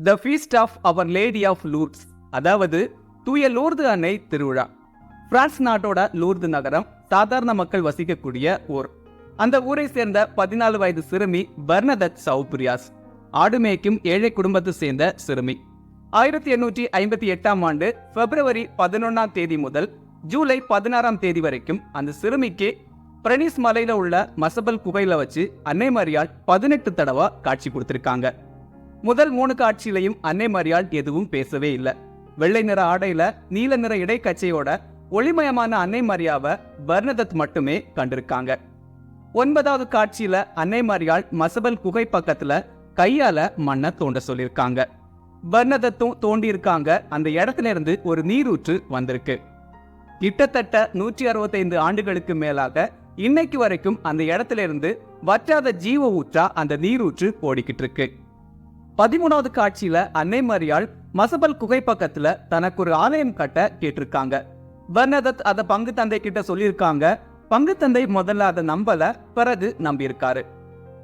The feast of our lady of Lourdes, அதாவது தூய Lourdes அன்னை திருவிழா. பிரான்ஸ் நாட்டோட லூர்து நகரம் சாதாரண மக்கள் வசிக்கக்கூடிய ஊர். அந்த ஊரை சேர்ந்த 14 வயது சிறுமி பர்னதத் சௌப்ரியாஸ் ஆடு மேய்க்கும் ஏழை குடும்பத்தை சேர்ந்த சிறுமி. 1858ஆம் ஆண்டு பிப்ரவரி 11ஆம் தேதி முதல் ஜூலை 16ஆம் தேதி வரைக்கும் அந்த சிறுமிக்கு பிரனிஸ் மலையில உள்ள மசபல் குகையில வச்சு அன்னை மரியாள் 18 தடவை காட்சி கொடுத்திருக்காங்க. முதல் 3 காட்சியிலையும் அன்னை மரியாள் எதுவும் பேசவே இல்லை. வெள்ளை நிற ஆடையில நீல நிற இடைக்கச்சையோட ஒளிமயமான அன்னை மரியாவை பர்னதத் மட்டுமே கண்டிருக்காங்க. 9வது காட்சியில அன்னை மரியாள் மசபல் குகை பக்கத்துல கையால மண்ணை தோண்ட சொல்லியிருக்காங்க. பர்னதத்தும் தோண்டி இருக்காங்க. அந்த இடத்துல இருந்து ஒரு நீரூற்று வந்திருக்கு. கிட்டத்தட்ட 165 ஆண்டுகளுக்கு மேலாக இன்னைக்கு வரைக்கும் அந்த இடத்துல இருந்து வற்றாத ஜீவ ஊற்றா அந்த நீரூற்று ஓடிக்கிட்டு இருக்கு. 13வது காட்சியில அன்னை மரியாள் மசபல் குகை பக்கத்துல தனக்கு ஒரு ஆலயம் கட்ட கேட்டிருக்காங்க. பர்னதத் அதை பங்கு தந்தை கிட்ட சொல்லியிருக்காங்க. பங்கு தந்தை முதல்ல அதை நம்பல, பிறகு நம்பியிருக்காரு.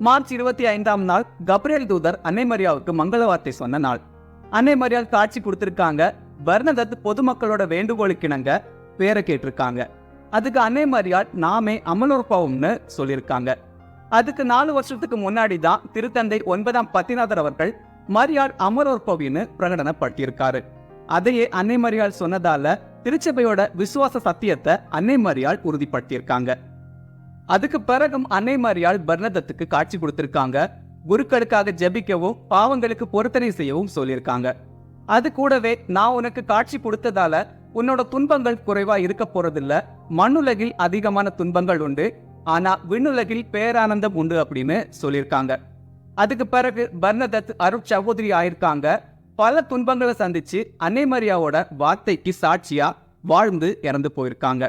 மார்ச் 25ஆம் நாள் கப்ரியேல் தூதர் அன்னை மரியாவுக்கு மங்கள வார்த்தை சொன்ன நாள். அன்னை மரியாள் காட்சி கொடுத்திருக்காங்க. பர்னதத் பொதுமக்களோட வேண்டுகோளுக்கிணங்க பேரை கேட்டிருக்காங்க. அதுக்கு அன்னை மரியாள் நாமே அமலோற்பவம்னு சொல்லியிருக்காங்க. அதுக்கு 4 வருஷத்துக்கு முன்னாடி தான் திருத்தந்தை 9ஆம் பத்திநாதர் அவர்கள் மரியாள் அமலோற்பவின்னு பிரகடனப்படுத்தியிருக்காரு. அதையே அன்னை மரியாள் சொன்னதால திருச்சபையோட விசுவாச சத்தியத்தை அன்னை மரியாள் உறுதிப்படுத்தியிருக்காங்க. அதுக்கு பிறகும் அன்னை மரியாள் பர்னதத்துக்கு காட்சி கொடுத்திருக்காங்க. குருக்களுக்காக ஜெபிக்கவும் பாவங்களுக்கு பொருத்தனை செய்யவும் சொல்லியிருக்காங்க. அது கூடவே நான் உனக்கு காட்சி கொடுத்ததால உன்னோட துன்பங்கள் குறைவா இருக்க போறதில்ல, மண்ணுலகில் அதிகமான துன்பங்கள் உண்டு, ஆனா விண்ணுலகில் பேரானந்தம் உண்டு அப்படின்னு சொல்லியிருக்காங்க. அதுக்கு பிறகு பர்னதத் அருட்சகோதரி ஆயிருக்காங்க. பல துன்பங்களை சந்திச்சு அன்னை மரியாவோட வார்த்தைக்கு சாட்சியா வாழ்ந்து இறந்து போயிருக்காங்க.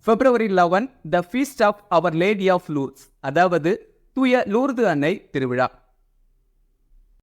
பிப்ரவரி 11 the feast of our lady of Lourdes, அதாவது தூய லூர்து அன்னை திருவிழா.